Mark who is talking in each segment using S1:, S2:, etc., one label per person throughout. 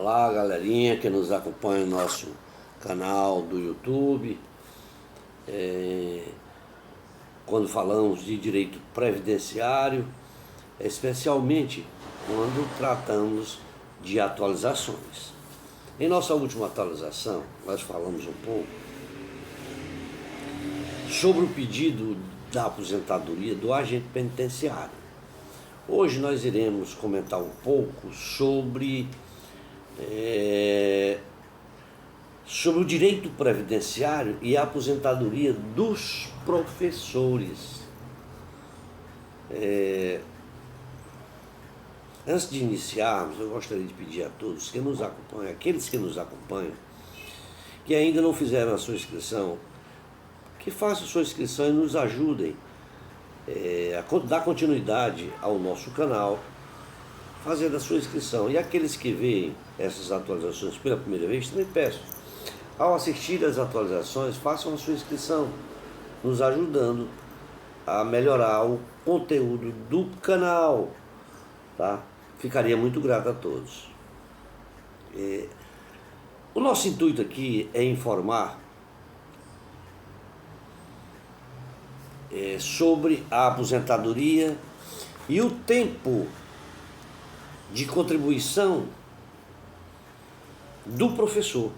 S1: Olá, galerinha que nos acompanha no nosso canal do YouTube. Quando falamos de direito previdenciário, especialmente quando tratamos de atualizações. Em nossa última atualização, nós falamos um pouco sobre o pedido da aposentadoria do agente penitenciário. Hoje nós iremos comentar um pouco sobre o direito previdenciário e a aposentadoria dos professores. Antes de iniciarmos, eu gostaria de pedir a todos que nos acompanham, aqueles que nos acompanham, que ainda não fizeram a sua inscrição, que façam sua inscrição e nos ajudem a dar continuidade ao nosso canal, fazendo a sua inscrição. E aqueles que veem essas atualizações pela primeira vez, também peço, ao assistir as atualizações, façam a sua inscrição, nos ajudando a melhorar o conteúdo do canal, tá? Ficaria muito grato a todos. O nosso intuito aqui é informar sobre a aposentadoria e o tempo de contribuição do professor,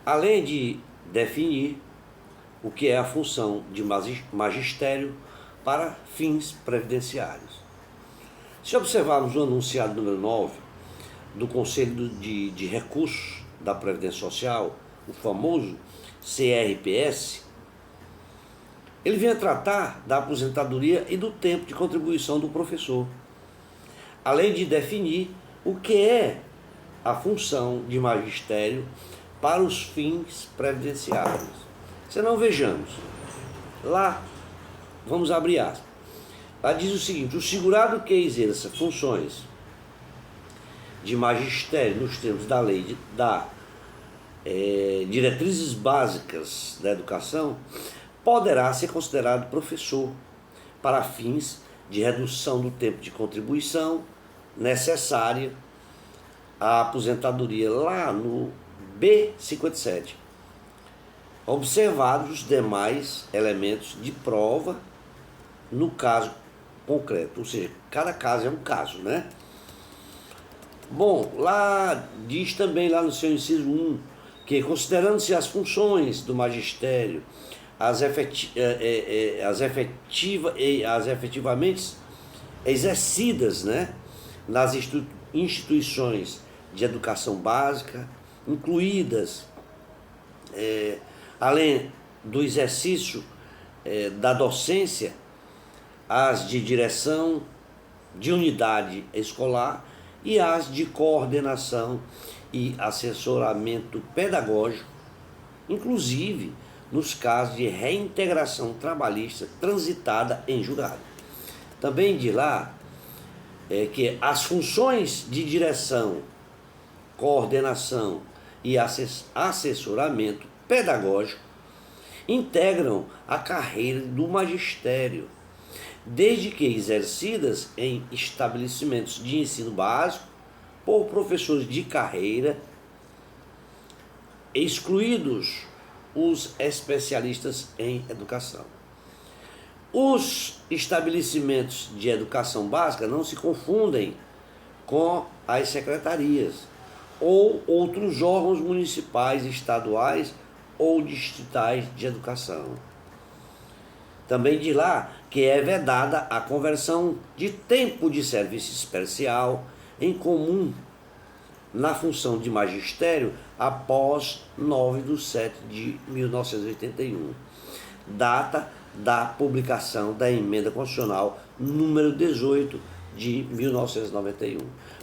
S1: além de definir o que é a função de magistério para fins previdenciários. Se observarmos o anunciado número 9 do Conselho de Recursos da Previdência Social, o famoso CRPS, ele vem a tratar da aposentadoria e do tempo de contribuição do professor, além de definir o que é a função de magistério para os fins previdenciários. Senão, vejamos, lá, vamos abrir aspas, lá diz o seguinte: o segurado que exerça funções de magistério nos termos da lei diretrizes básicas da educação poderá ser considerado professor para fins de redução do tempo de contribuição necessária à aposentadoria, lá no B57, observados os demais elementos de prova no caso concreto, ou seja, cada caso é um caso, né? Bom, lá diz também, lá no seu inciso 1, que considerando-se as funções do magistério, as efetivamente exercidas, né, nas instituições de educação básica, incluídas, além do exercício da docência, as de direção de unidade escolar e as de coordenação e assessoramento pedagógico, inclusive nos casos de reintegração trabalhista transitada em julgado. Também de lá que as funções de direção, coordenação e assessoramento pedagógico integram a carreira do magistério, desde que exercidas em estabelecimentos de ensino básico por professores de carreira, excluídos os especialistas em educação. Os estabelecimentos de educação básica não se confundem com as secretarias ou outros órgãos municipais, estaduais ou distritais de educação. Também de lá que é vedada a conversão de tempo de serviço especial em comum na função de magistério após 9/7/1981, data da publicação da Emenda Constitucional número 18 de 1991.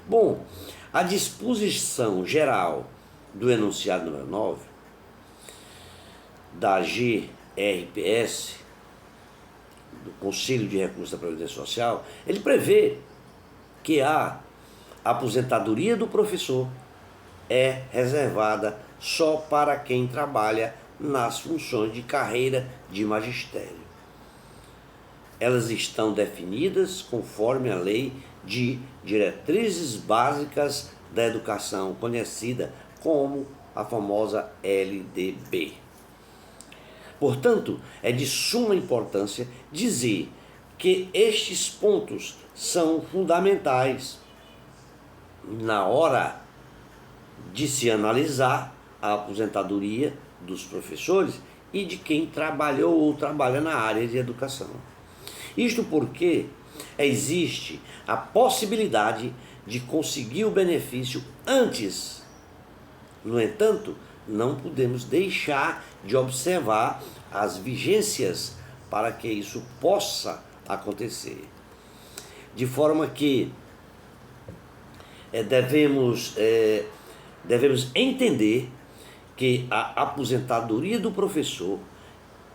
S1: Bom, a disposição geral do enunciado número 9 da GRPS, do Conselho de Recursos da Previdência Social, ele prevê que a aposentadoria do professor é reservada só para quem trabalha nas funções de carreira de magistério. Elas estão definidas conforme a Lei de Diretrizes Básicas da Educação, conhecida como a famosa LDB. Portanto, é de suma importância dizer que estes pontos são fundamentais na hora de se analisar a aposentadoria dos professores e de quem trabalhou ou trabalha na área de educação. Isto porque existe a possibilidade de conseguir o benefício antes. No entanto, não podemos deixar de observar as vigências para que isso possa acontecer. De forma que devemos entender que a aposentadoria do professor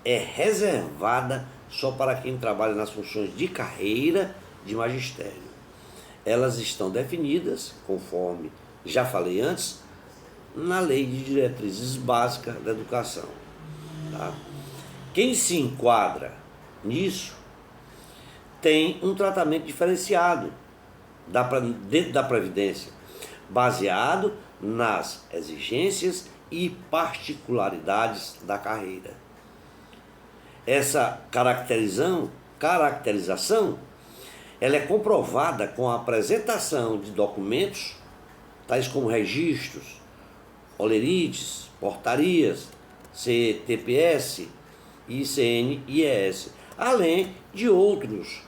S1: é reservada só para quem trabalha nas funções de carreira de magistério. Elas estão definidas, conforme já falei antes, na Lei de Diretrizes Básicas da Educação. Tá? Quem se enquadra nisso tem um tratamento diferenciado dentro da Previdência, baseado nas exigências e particularidades da carreira. Essa caracterização ela é comprovada com a apresentação de documentos, tais como registros, olerites, portarias, CTPS, ICN e IES, além de outros,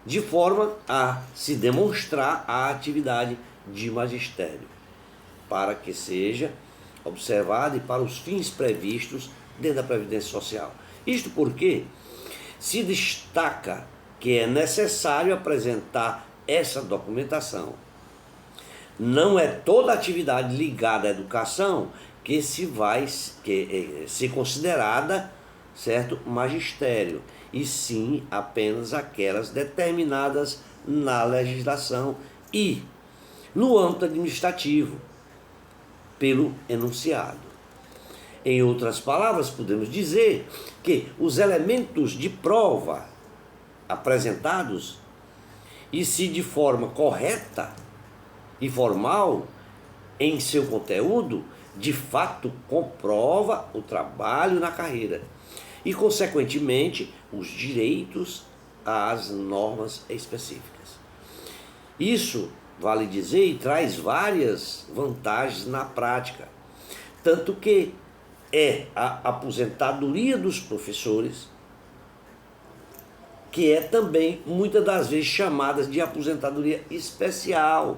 S1: de forma a se demonstrar a atividade de magistério, para que seja observada e para os fins previstos dentro da Previdência Social. Isto porque se destaca que é necessário apresentar essa documentação. Não é toda atividade ligada à educação que vai ser considerada, certo, magistério, e sim apenas aquelas determinadas na legislação e no âmbito administrativo, pelo enunciado. Em outras palavras, podemos dizer que os elementos de prova apresentados, e se de forma correta e formal em seu conteúdo, de fato comprova o trabalho na carreira e, consequentemente, os direitos às normas específicas. Isso, vale dizer, e traz várias vantagens na prática, tanto que é a aposentadoria dos professores, que é também muitas das vezes chamada de aposentadoria especial,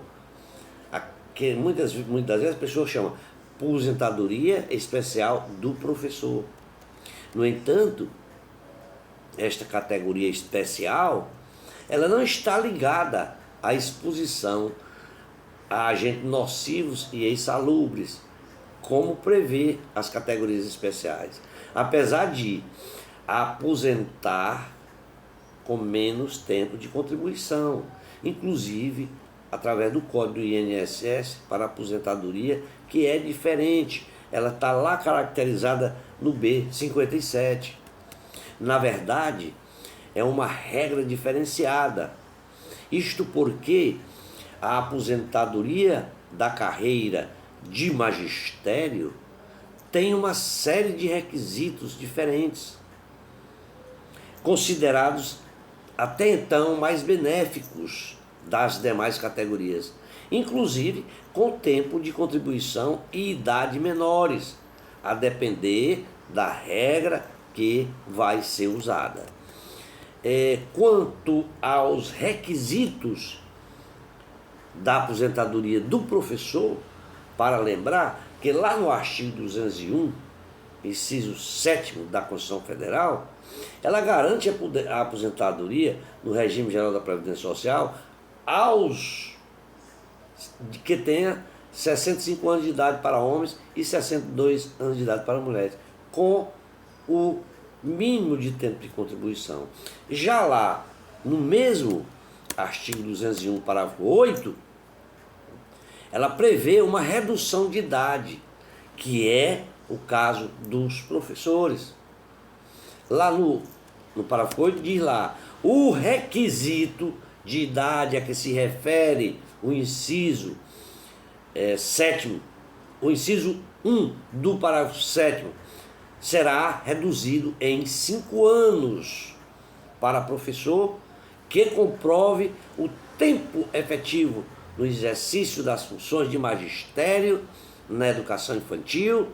S1: que muitas vezes as pessoas chamam aposentadoria especial do professor. No entanto, esta categoria especial, ela não está ligada à exposição a agentes nocivos e insalubres, como prevê as categorias especiais, apesar de aposentar com menos tempo de contribuição, inclusive através do código do INSS para aposentadoria, que é diferente, ela está lá caracterizada no B57. Na verdade, é uma regra diferenciada, isto porque a aposentadoria da carreira de magistério tem uma série de requisitos diferentes, considerados até então mais benéficos das demais categorias, inclusive com tempo de contribuição e idade menores, a depender da regra que vai ser usada. Quanto aos requisitos da aposentadoria do professor, para lembrar que lá no artigo 201, inciso 7º da Constituição Federal, ela garante a aposentadoria no regime geral da Previdência Social aos que tenha 65 anos de idade para homens e 62 anos de idade para mulheres, com o mínimo de tempo de contribuição. Já lá, no mesmo artigo 201, parágrafo 8, ela prevê uma redução de idade, que é o caso dos professores. Lá no parágrafo 8 diz lá, o requisito de idade a que se refere o inciso 7º, o inciso 1 do parágrafo 7º, será reduzido em 5 anos para professor que comprove o tempo efetivo no exercício das funções de magistério na educação infantil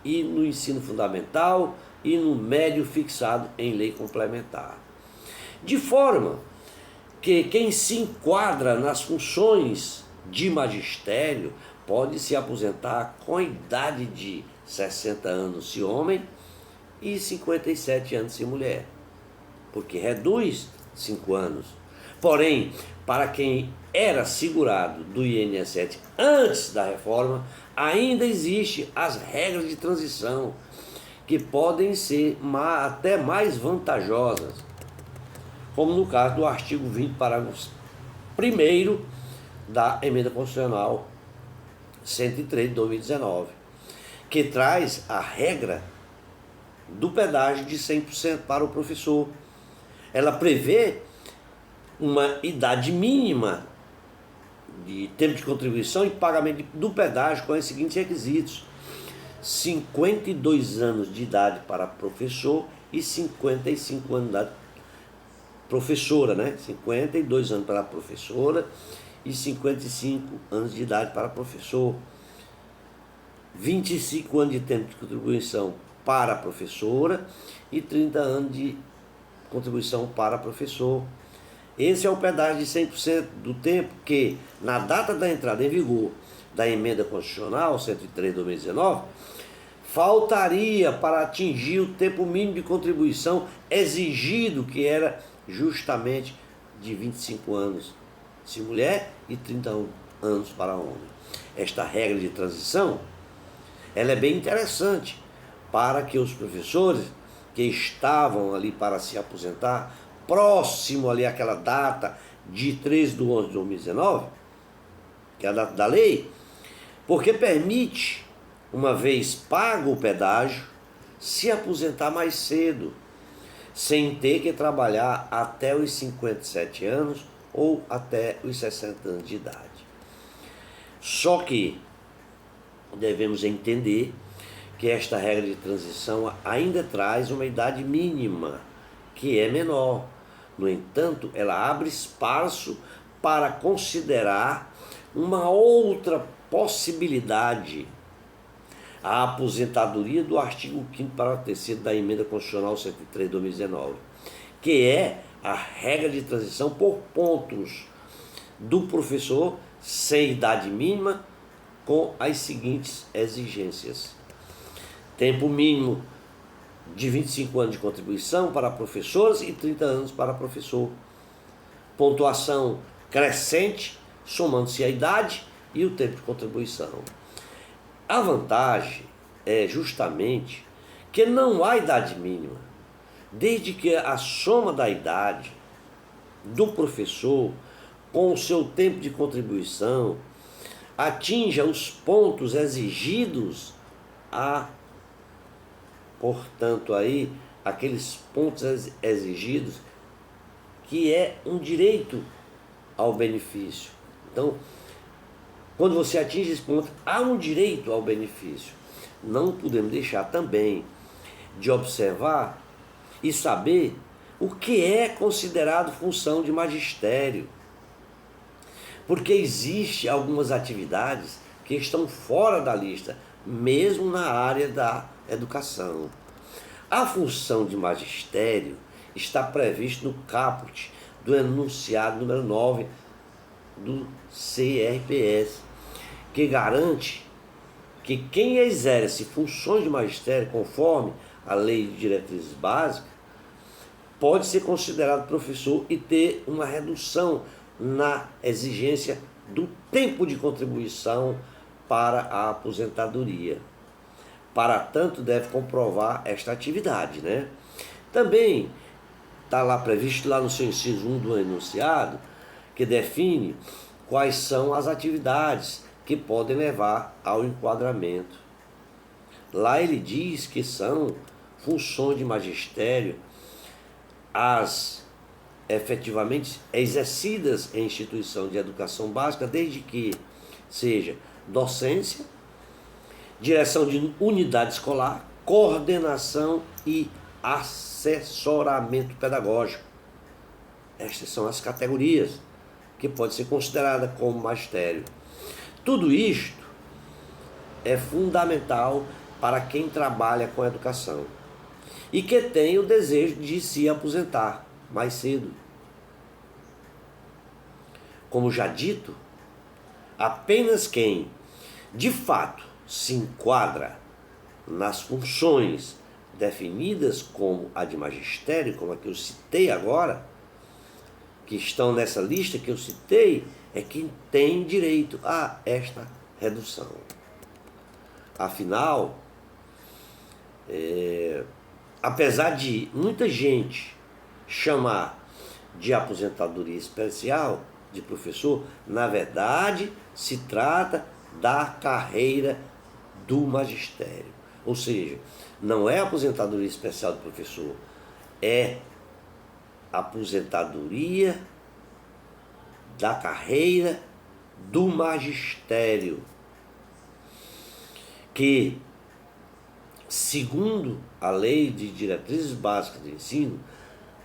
S1: e no ensino fundamental e no médio fixado em lei complementar. De forma que quem se enquadra nas funções de magistério pode se aposentar com a idade de 60 anos se homem e 57 anos se mulher, porque reduz 5 anos. Porém, para quem era segurado do INSS antes da reforma, ainda existem as regras de transição, que podem ser até mais vantajosas, como no caso do artigo 20, parágrafo 1º da Emenda Constitucional 103 de 2019, que traz a regra do pedágio de 100% para o professor. Ela prevê uma idade mínima de tempo de contribuição e pagamento do pedágio com os seguintes requisitos: 52 anos de idade para professor e 55 anos de idade professora, né? 52 anos para a professora e 55 anos de idade para professor. 25 anos de tempo de contribuição para a professora e 30 anos de contribuição para professor. Esse é o pedágio de 100% do tempo que, na data da entrada em vigor da Emenda Constitucional 103 de 2019, faltaria para atingir o tempo mínimo de contribuição exigido, que era justamente de 25 anos se mulher e 30 anos para homem. Esta regra de transição, ela é bem interessante para que os professores que estavam ali para se aposentar, próximo ali àquela data de 13 de 11 de 2019, que é a data da lei, porque permite, uma vez pago o pedágio, se aposentar mais cedo, sem ter que trabalhar até os 57 anos ou até os 60 anos de idade. Só que devemos entender que esta regra de transição ainda traz uma idade mínima, que é menor. No entanto, ela abre espaço para considerar uma outra possibilidade: a aposentadoria do artigo 5º, parágrafo 3º da Emenda Constitucional 103 de 2019, que é a regra de transição por pontos do professor sem idade mínima, com as seguintes exigências: tempo mínimo de 25 anos de contribuição para professores e 30 anos para professor. Pontuação crescente, somando-se a idade e o tempo de contribuição. A vantagem é justamente que não há idade mínima, desde que a soma da idade do professor com o seu tempo de contribuição atinja os pontos exigidos portanto, aí, aqueles pontos exigidos, que é um direito ao benefício. Então, quando você atinge esse ponto, há um direito ao benefício. Não podemos deixar também de observar e saber o que é considerado função de magistério. Porque existem algumas atividades que estão fora da lista, mesmo na área da educação. A função de magistério está prevista no caput do enunciado número 9 do CRPS, que garante que quem exerce funções de magistério conforme a Lei de Diretrizes Básicas pode ser considerado professor e ter uma redução na exigência do tempo de contribuição para a aposentadoria. Para tanto, deve comprovar esta atividade, né? Também está lá previsto, lá no seu inciso 1 do enunciado, que define quais são as atividades que podem levar ao enquadramento. Lá ele diz que são funções de magistério as efetivamente exercidas em instituição de educação básica, desde que seja docência, direção de unidade escolar, coordenação e assessoramento pedagógico. Estas são as categorias que podem ser consideradas como magistério. Tudo isto é fundamental para quem trabalha com educação e que tem o desejo de se aposentar mais cedo. Como já dito, apenas quem de fato se enquadra nas funções definidas como a de magistério, como a que eu citei agora, que estão nessa lista que eu citei, é quem tem direito a esta redução. Afinal, apesar de muita gente chamar de aposentadoria especial de professor, na verdade se trata da carreira do magistério. Ou seja, não é aposentadoria especial de professor, é aposentadoria da carreira do magistério, que, segundo a Lei de Diretrizes Básicas de Ensino,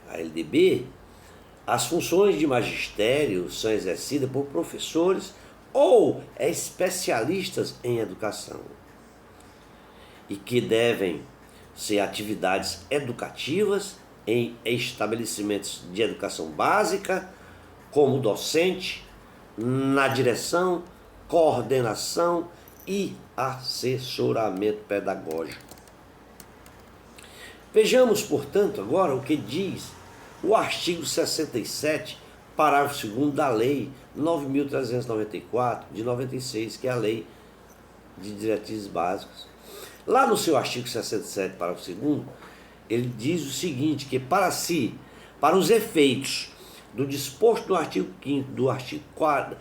S1: a LDB, as funções de magistério são exercidas por professores ou especialistas em educação e que devem ser atividades educativas em estabelecimentos de educação básica, como docente, na direção, coordenação e assessoramento pedagógico. Vejamos, portanto, agora o que diz o artigo 67, parágrafo 2º da Lei 9.394, de 96, que é a Lei de Diretrizes Básicas. Lá no seu artigo 67, parágrafo 2º, ele diz o seguinte, que para os efeitos do disposto no artigo 5º,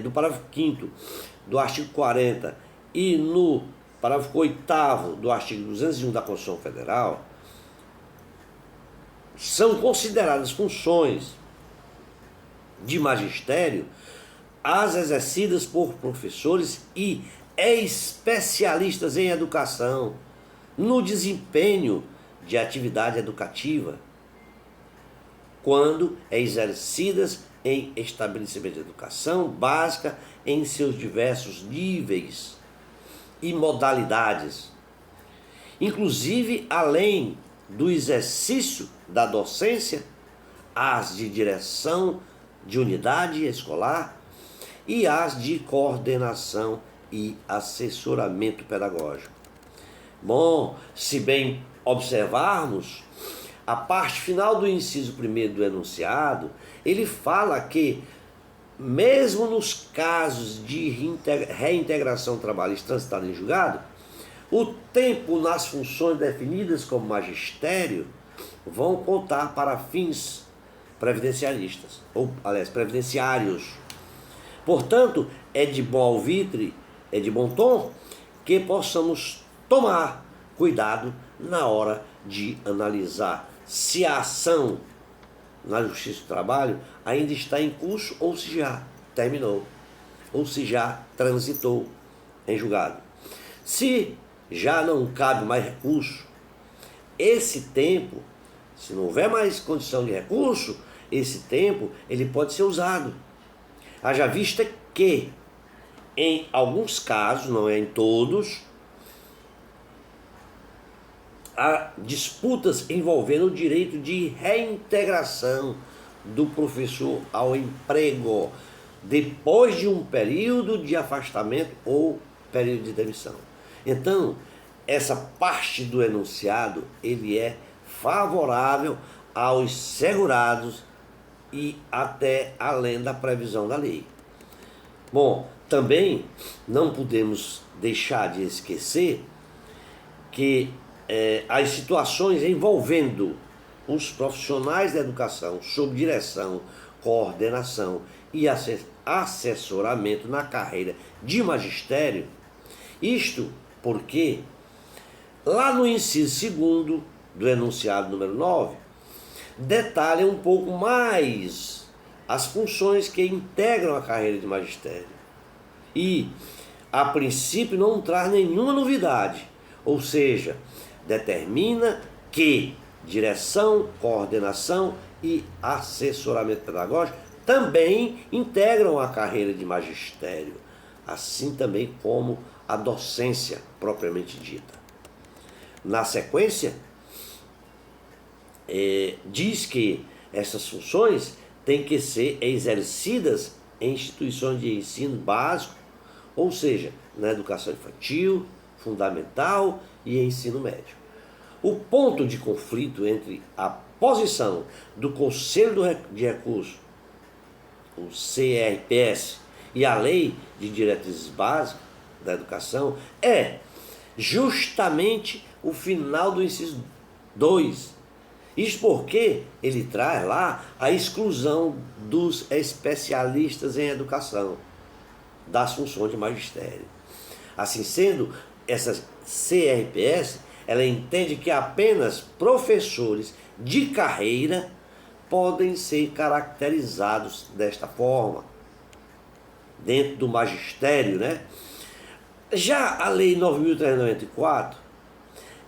S1: do parágrafo 5º do artigo 40 e no parágrafo 8º do artigo 201 da Constituição Federal, são consideradas funções de magistério as exercidas por professores e especialistas em educação no desempenho de atividade educativa, quando exercidas em estabelecimento de educação básica em seus diversos níveis e modalidades, inclusive além do exercício da docência, as de direção de unidade escolar e as de coordenação e assessoramento pedagógico. Bom, se bem observarmos, a parte final do inciso 1º do enunciado, ele fala que, mesmo nos casos de reintegração trabalhista transitada em julgado, o tempo nas funções definidas como magistério vão contar para fins previdenciaristas, ou, aliás, previdenciários. Portanto, é de bom alvitre, é de bom tom, que possamos tomar cuidado na hora de analisar se a ação na Justiça do Trabalho ainda está em curso ou se já terminou, ou se já transitou em julgado. Se já não cabe mais recurso, esse tempo, se não houver mais condição de recurso, esse tempo ele pode ser usado. Haja vista que, em alguns casos, não é em todos, há disputas envolvendo o direito de reintegração do professor ao emprego depois de um período de afastamento ou período de demissão. Então, essa parte do enunciado, ele é favorável aos segurados e até além da previsão da lei. Bom, também não podemos deixar de esquecer que as situações envolvendo os profissionais da educação sob direção, coordenação e assessoramento na carreira de magistério, isto porque lá no inciso 2º do enunciado número 9, detalha um pouco mais as funções que integram a carreira de magistério. E a princípio não traz nenhuma novidade, ou seja, determina que direção, coordenação e assessoramento pedagógico também integram a carreira de magistério, assim também como a docência propriamente dita. Na sequência, diz que essas funções têm que ser exercidas em instituições de ensino básico, ou seja, na educação infantil, fundamental e ensino médio. O ponto de conflito entre a posição do Conselho de Recursos, o CRPS, e a Lei de Diretrizes Básicas da Educação é justamente o final do inciso 2. Isso porque ele traz lá a exclusão dos especialistas em educação, das funções de magistério. Assim sendo, essa CRPS, ela entende que apenas professores de carreira podem ser caracterizados desta forma, dentro do magistério, né? Já a Lei 9.394,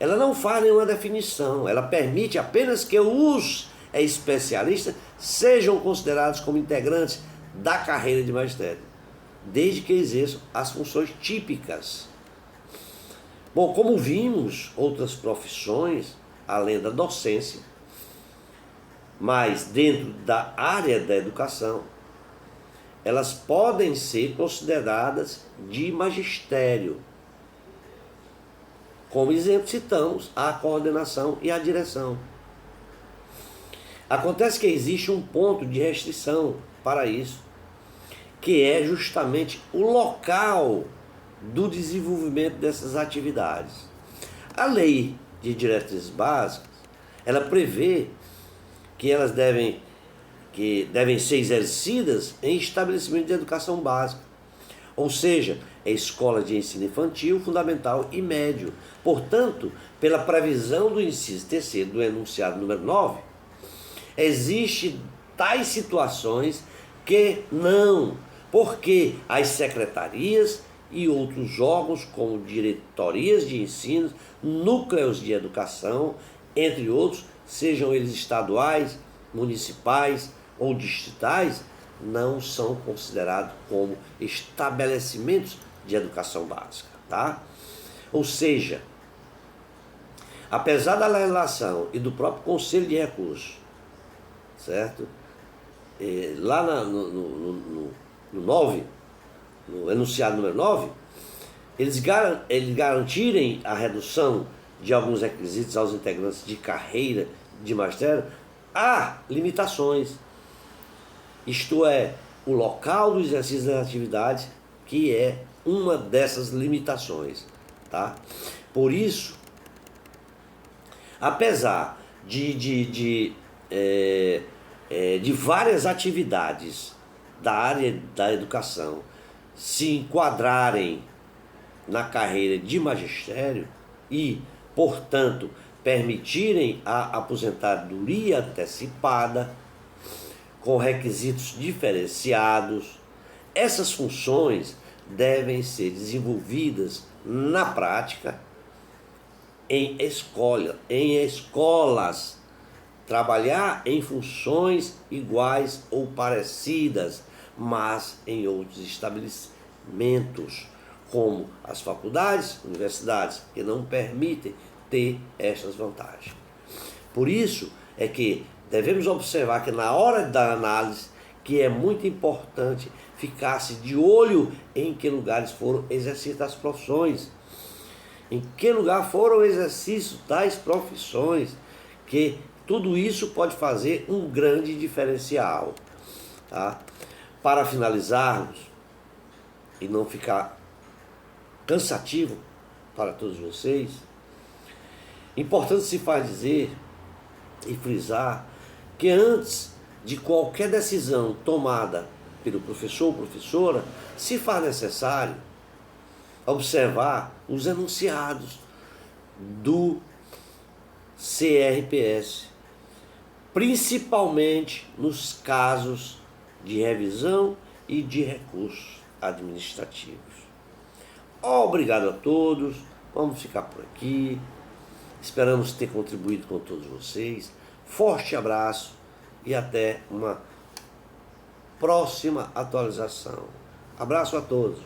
S1: ela não faz nenhuma definição, ela permite apenas que os especialistas sejam considerados como integrantes da carreira de magistério, desde que exerçam as funções típicas. Bom, como vimos, outras profissões, além da docência, mas dentro da área da educação, elas podem ser consideradas de magistério. Como exemplo, citamos a coordenação e a direção. Acontece que existe um ponto de restrição para isso, que é justamente o local do desenvolvimento dessas atividades. A Lei de Diretrizes Básicas, ela prevê que elas devem ser exercidas em estabelecimentos de educação básica, ou seja, é escola de ensino infantil, fundamental e médio. Portanto, pela previsão do inciso 3º do enunciado número 9, existem tais situações que não, porque as secretarias e outros órgãos, como diretorias de ensino, núcleos de educação, entre outros, sejam eles estaduais, municipais ou distritais, não são considerados como estabelecimentos de educação básica, tá? Ou seja, apesar da legislação e do próprio Conselho de Recursos, certo? Lá no 9, no enunciado número 9, eles garantirem a redução de alguns requisitos aos integrantes de carreira de magistério, há limitações. Isto é, o local do exercício das atividades, que é uma dessas limitações, tá? Por isso, apesar de várias atividades da área da educação se enquadrarem na carreira de magistério e, portanto, permitirem a aposentadoria antecipada com requisitos diferenciados, essas funções devem ser desenvolvidas na prática em escolas, trabalhar em funções iguais ou parecidas, mas em outros estabelecimentos, como as faculdades, universidades, que não permitem ter essas vantagens. Por isso é que devemos observar que na hora da análise, que é muito importante ficar-se de olho em que lugares foram exercidas as profissões, em que lugar foram exercícios tais profissões, que tudo isso pode fazer um grande diferencial, tá? Para finalizarmos e não ficar cansativo para todos vocês, importante se faz dizer e frisar que antes de qualquer decisão tomada pelo professor ou professora, se faz necessário observar os enunciados do CRPS, principalmente nos casos de revisão e de recursos administrativos. Obrigado a todos. Vamos ficar por aqui. Esperamos ter contribuído com todos vocês. Forte abraço e até uma próxima atualização. Abraço a todos.